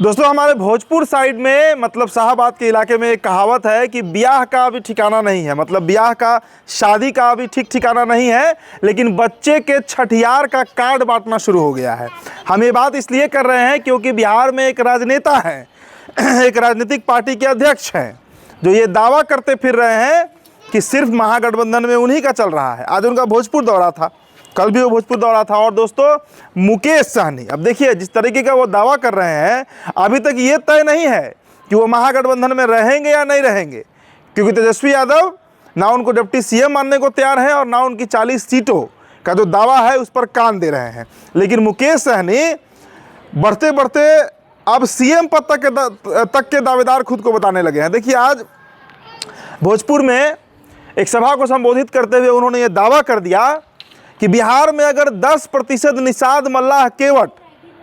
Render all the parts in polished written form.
दोस्तों हमारे भोजपुर साइड में मतलब शाहबाद के इलाके में एक कहावत है कि ब्याह का अभी ठिकाना नहीं है। मतलब ब्याह का, शादी का अभी ठीक ठिकाना नहीं है, लेकिन बच्चे के छठियार का कार्ड बांटना शुरू हो गया है। हम ये बात इसलिए कर रहे हैं क्योंकि बिहार में एक राजनेता है, एक राजनीतिक पार्टी के अध्यक्ष हैं, जो ये दावा करते फिर रहे हैं कि सिर्फ महागठबंधन में उन्हीं का चल रहा है। आज उनका भोजपुर दौरा था, कल भी वो भोजपुर दौरा था। और दोस्तों मुकेश सहनी, अब देखिए जिस तरीके का वो दावा कर रहे हैं, अभी तक ये तय नहीं है कि वो महागठबंधन में रहेंगे या नहीं रहेंगे, क्योंकि तेजस्वी यादव ना उनको डिप्टी सीएम मानने को तैयार है और ना उनकी 40 सीटों का जो दावा है उस पर कान दे रहे हैं। लेकिन मुकेश सहनी बढ़ते बढ़ते अब सीएम पद तक के दावेदार खुद को बताने लगे हैं। देखिए आज भोजपुर में एक सभा को संबोधित करते हुए उन्होंने ये दावा कर दिया कि बिहार में अगर 10% निषाद मल्लाह केवट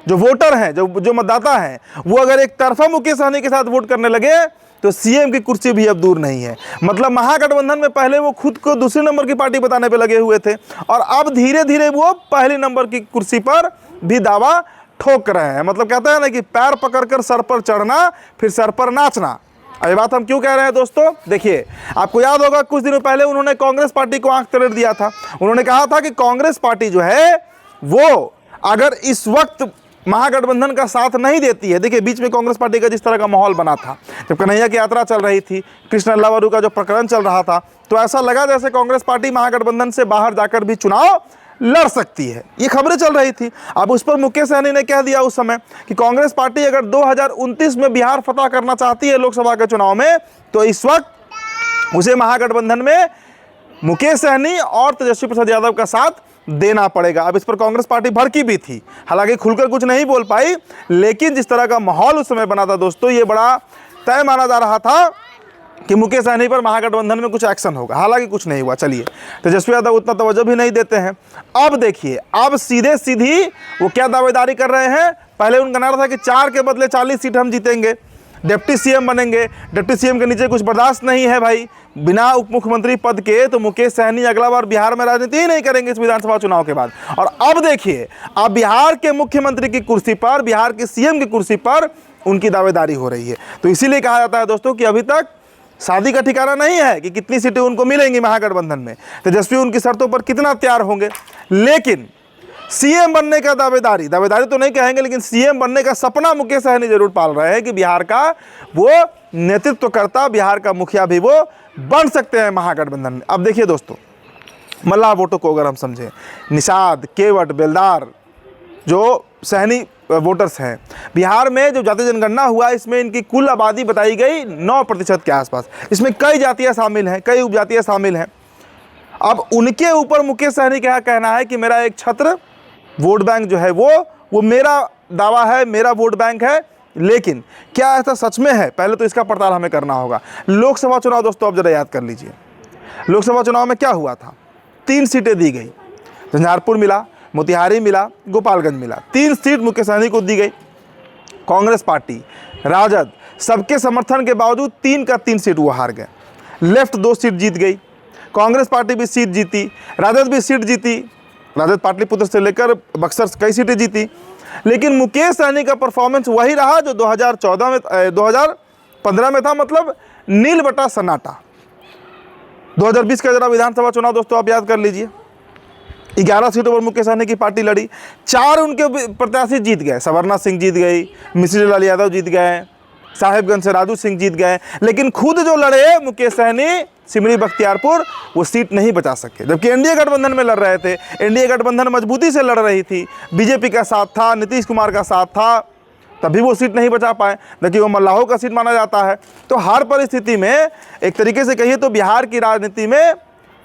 जो वोटर हैं, जो मतदाता हैं, वो अगर एक तरफा मुकेश सहनी के साथ वोट करने लगे तो सीएम की कुर्सी भी अब दूर नहीं है। मतलब महागठबंधन में पहले वो खुद को दूसरे नंबर की पार्टी बताने पे लगे हुए थे और अब धीरे धीरे वो पहले नंबर की कुर्सी पर भी दावा ठोक रहे हैं। मतलब कहते हैं ना कि पैर पकड़कर सर पर चढ़ना फिर सर पर नाचना। अब ये बात हम क्यों कह रहे हैं दोस्तों, देखिए आपको याद होगा कुछ दिनों पहले उन्होंने कांग्रेस पार्टी को आंख तरेड़ दिया था। उन्होंने कहा था कि कांग्रेस पार्टी जो है वो अगर इस वक्त महागठबंधन का साथ नहीं देती है, देखिए बीच में कांग्रेस पार्टी का जिस तरह का माहौल बना था, जब कन्हैया की यात्रा चल रही थी, कृष्ण अल्लावरू का जो प्रकरण चल रहा था, तो ऐसा लगा जैसे कांग्रेस पार्टी महागठबंधन से बाहर जाकर भी चुनाव लड़ सकती है, ये खबरें चल रही थी। अब उस पर मुकेश सहनी ने कह दिया उस समय कि कांग्रेस पार्टी अगर 2029 में बिहार फतह करना चाहती है लोकसभा के चुनाव में, तो इस वक्त उसे महागठबंधन में मुकेश सहनी और तेजस्वी प्रसाद यादव का साथ देना पड़ेगा। अब इस पर कांग्रेस पार्टी भड़की भी थी, हालांकि खुलकर कुछ नहीं बोल पाई, लेकिन जिस तरह का माहौल उस समय बना था दोस्तों, ये बड़ा तय माना जा रहा था कि मुकेश सहनी पर महागठबंधन में कुछ एक्शन होगा। हालांकि कुछ नहीं हुआ। चलिए, तेजस्वी यादव उतना तवज्जो भी नहीं देते हैं। अब देखिए, अब सीधे सीधी वो क्या दावेदारी कर रहे हैं। पहले उनका नारा था कि 4 के बदले 40 सीट हम जीतेंगे, डिप्टी सीएम बनेंगे, डिप्टी सीएम के नीचे कुछ बर्दाश्त नहीं है भाई बिना उप मुख्यमंत्री पद के, तो मुकेश सहनी अगला बार बिहार में राजनीति ही नहीं करेंगे इस विधानसभा चुनाव के बाद। और अब देखिए, अब बिहार के मुख्यमंत्री की कुर्सी पर, बिहार के सीएम की कुर्सी पर उनकी दावेदारी हो रही है। तो इसीलिए कहा जाता है दोस्तों कि अभी तक शादी का ठिकाना नहीं है कि कितनी सीटें उनको मिलेंगी महागठबंधन में, तेजस्वी उनकी शर्तों पर कितना तैयार होंगे। लेकिन सीएम बनने का दावेदारी तो नहीं कहेंगे, लेकिन सीएम बनने का सपना मुकेश सहनी जरूर पाल रहे हैं कि बिहार का वो नेतृत्वकर्ता, बिहार का मुखिया भी वो बन सकते हैं महागठबंधन में। अब देखिए दोस्तों, मल्लाह वोटों को अगर हम समझें, निषाद, केवट, बेलदार जो सहनी वोटर्स हैं, बिहार में जो जातीय जनगणना हुआ इसमें इनकी कुल आबादी बताई गई 9% के आसपास। इसमें कई जातियां शामिल हैं, कई उपजातियां शामिल हैं। अब उनके ऊपर मुकेश सहनी का कहना है कि मेरा एक छत्र वोट बैंक जो है वो मेरा दावा है, मेरा वोट बैंक है। लेकिन क्या ऐसा सच में है, पहले तो इसका पड़ताल हमें करना होगा। लोकसभा चुनाव दोस्तों अब जरा याद कर लीजिए, लोकसभा चुनाव में क्या हुआ था। 3 सीटें दी गई, झंझारपुर मिला, मोतिहारी मिला, गोपालगंज मिला। 3 सीट मुकेश सहनी को दी गई। कांग्रेस पार्टी, राजद, सबके समर्थन के बावजूद 3 का 3 सीट वो हार गए। लेफ्ट 2 सीट जीत गई, कांग्रेस पार्टी भी सीट जीती, राजद भी सीट जीती, राजद पाटलिपुत्र से लेकर बक्सर कई सीटें जीती। लेकिन मुकेश सहनी का परफॉर्मेंस वही रहा जो 2015 में था, मतलब नील बटा सन्नाटा। 2020 का जरा विधानसभा चुनाव दोस्तों आप याद कर लीजिए, 11 सीटों पर मुकेश सहनी की पार्टी लड़ी, 4 उनके प्रत्याशी जीत गए। सवर्णा सिंह जीत गई, मिश्री लाल यादव जीत गए, साहेबगंज से राजू सिंह जीत गए। लेकिन खुद जो लड़े मुकेश सहनी सिमरी बख्तियारपुर, वो सीट नहीं बचा सके, जबकि एनडीए गठबंधन में लड़ रहे थे। एनडीए गठबंधन मजबूती से लड़ रही थी, बीजेपी का साथ था, नीतीश कुमार का साथ था, तभी वो सीट नहीं बचा पाए। देखिए वो मल्लाहों का सीट माना जाता है। तो हर परिस्थिति में एक तरीके से कहिए तो बिहार की राजनीति में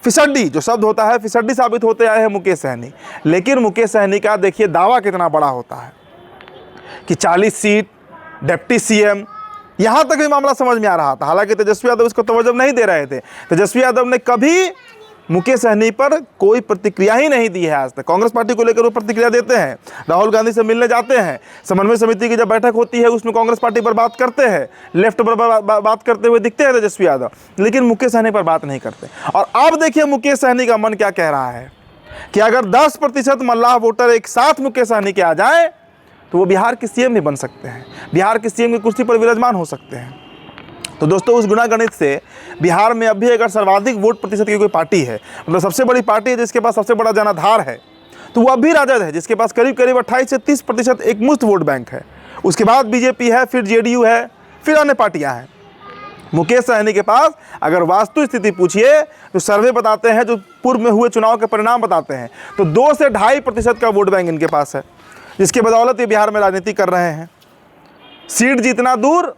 फिसड्डी जो शब्द होता है, फिसड्डी साबित होते आए हैं मुकेश सहनी। लेकिन मुकेश सहनी का देखिए दावा कितना बड़ा होता है कि 40 सीट, डिप्टी सीएम, यहाँ तक भी मामला समझ में आ रहा था। हालांकि तेजस्वी यादव इसको तवज्जो नहीं दे रहे थे। तेजस्वी यादव ने कभी मुकेश सहनी पर कोई प्रतिक्रिया ही नहीं दी है आज तक। कांग्रेस पार्टी को लेकर वो प्रतिक्रिया देते हैं, राहुल गांधी से मिलने जाते हैं, समन्वय समिति की जब बैठक होती है उसमें कांग्रेस पार्टी पर बात करते हैं, लेफ्ट पर बात करते हुए दिखते हैं तेजस्वी यादव, लेकिन मुकेश सहनी पर बात नहीं करते। और अब देखिए मुकेश सहनी का मन क्या कह रहा है कि अगर 10% मल्लाह वोटर एक साथ मुकेश सहनी के आ जाए तो वो बिहार के सीएम भी बन सकते हैं, बिहार के सीएम की कुर्सी पर विराजमान हो सकते हैं। तो दोस्तों उस गुणागणित से बिहार में अभी अगर सर्वाधिक वोट प्रतिशत की कोई पार्टी है, मतलब सबसे बड़ी पार्टी है जिसके पास सबसे बड़ा जनाधार है, तो वो अभी राजद है, जिसके पास करीब करीब 28 से 30% एक मुश्त वोट बैंक है। उसके बाद बीजेपी है, फिर जेडीयू है, फिर अन्य पार्टियां हैं। मुकेश सहनी के पास अगर वास्तु स्थिति पूछिए तो सर्वे बताते हैं, जो पूर्व में हुए चुनाव के परिणाम बताते हैं, तो 2 से 2.5% का वोट बैंक इनके पास है, जिसकी बदौलत ये बिहार में राजनीति कर रहे हैं। सीट जितना दूर,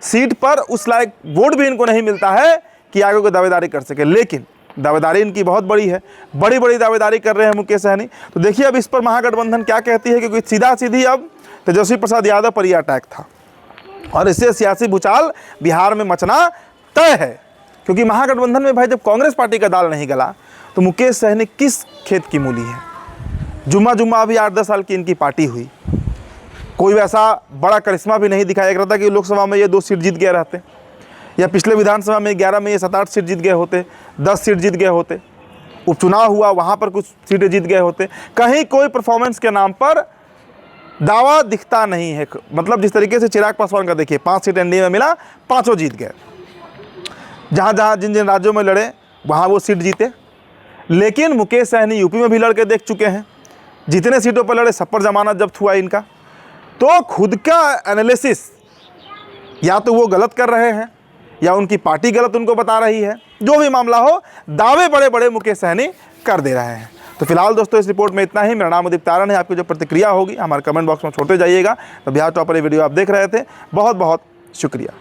सीट पर उस लायक वोट भी इनको नहीं मिलता है कि आगे कोई दावेदारी कर सके, लेकिन दावेदारी इनकी बहुत बड़ी है, बड़ी बड़ी दावेदारी कर रहे हैं मुकेश सहनी। तो देखिए अब इस पर महागठबंधन क्या कहती है, क्योंकि सीधा सीधी अब तेजस्वी प्रसाद यादव पर यह अटैक था और इससे सियासी भूचाल बिहार में मचना तय है। क्योंकि महागठबंधन में भाई जब कांग्रेस पार्टी का दाल नहीं गला तो मुकेश सहनी किस खेत की मूली है। जुम्मा जुम्मा अभी 8-10 साल की इनकी पार्टी हुई, कोई वैसा बड़ा करिश्मा भी नहीं दिखाया गया था कि लोकसभा में ये 2 सीट जीत गए रहते, या पिछले विधानसभा में 11 में ये 7-8 सीट जीत गए होते, 10 सीट जीत गए होते, उपचुनाव हुआ वहाँ पर कुछ सीटें जीत गए होते। कहीं कोई परफॉर्मेंस के नाम पर दावा दिखता नहीं है। मतलब जिस तरीके से चिराग पासवान का देखिए 5 सीट एनडीए में मिला, 5 जीत गए, जहाँ जहाँ जिन जिन राज्यों में लड़े वहाँ वो सीट जीते। लेकिन मुकेश सहनी यूपी में भी लड़के देख चुके हैं, जितने सीटों पर लड़े सब पर जमानत जब्त हुआ इनका। तो खुद का एनालिसिस या तो वो गलत कर रहे हैं या उनकी पार्टी गलत उनको बता रही है, जो भी मामला हो दावे बड़े बड़े मुकेश सहनी कर दे रहे हैं। तो फिलहाल दोस्तों इस रिपोर्ट में इतना ही। मेरा नाम उदित तारण है। आपकी जो प्रतिक्रिया होगी हमारे कमेंट बॉक्स में छोड़ते जाइएगा। तो बिहार टॉपर ये वीडियो आप देख रहे थे, बहुत बहुत शुक्रिया।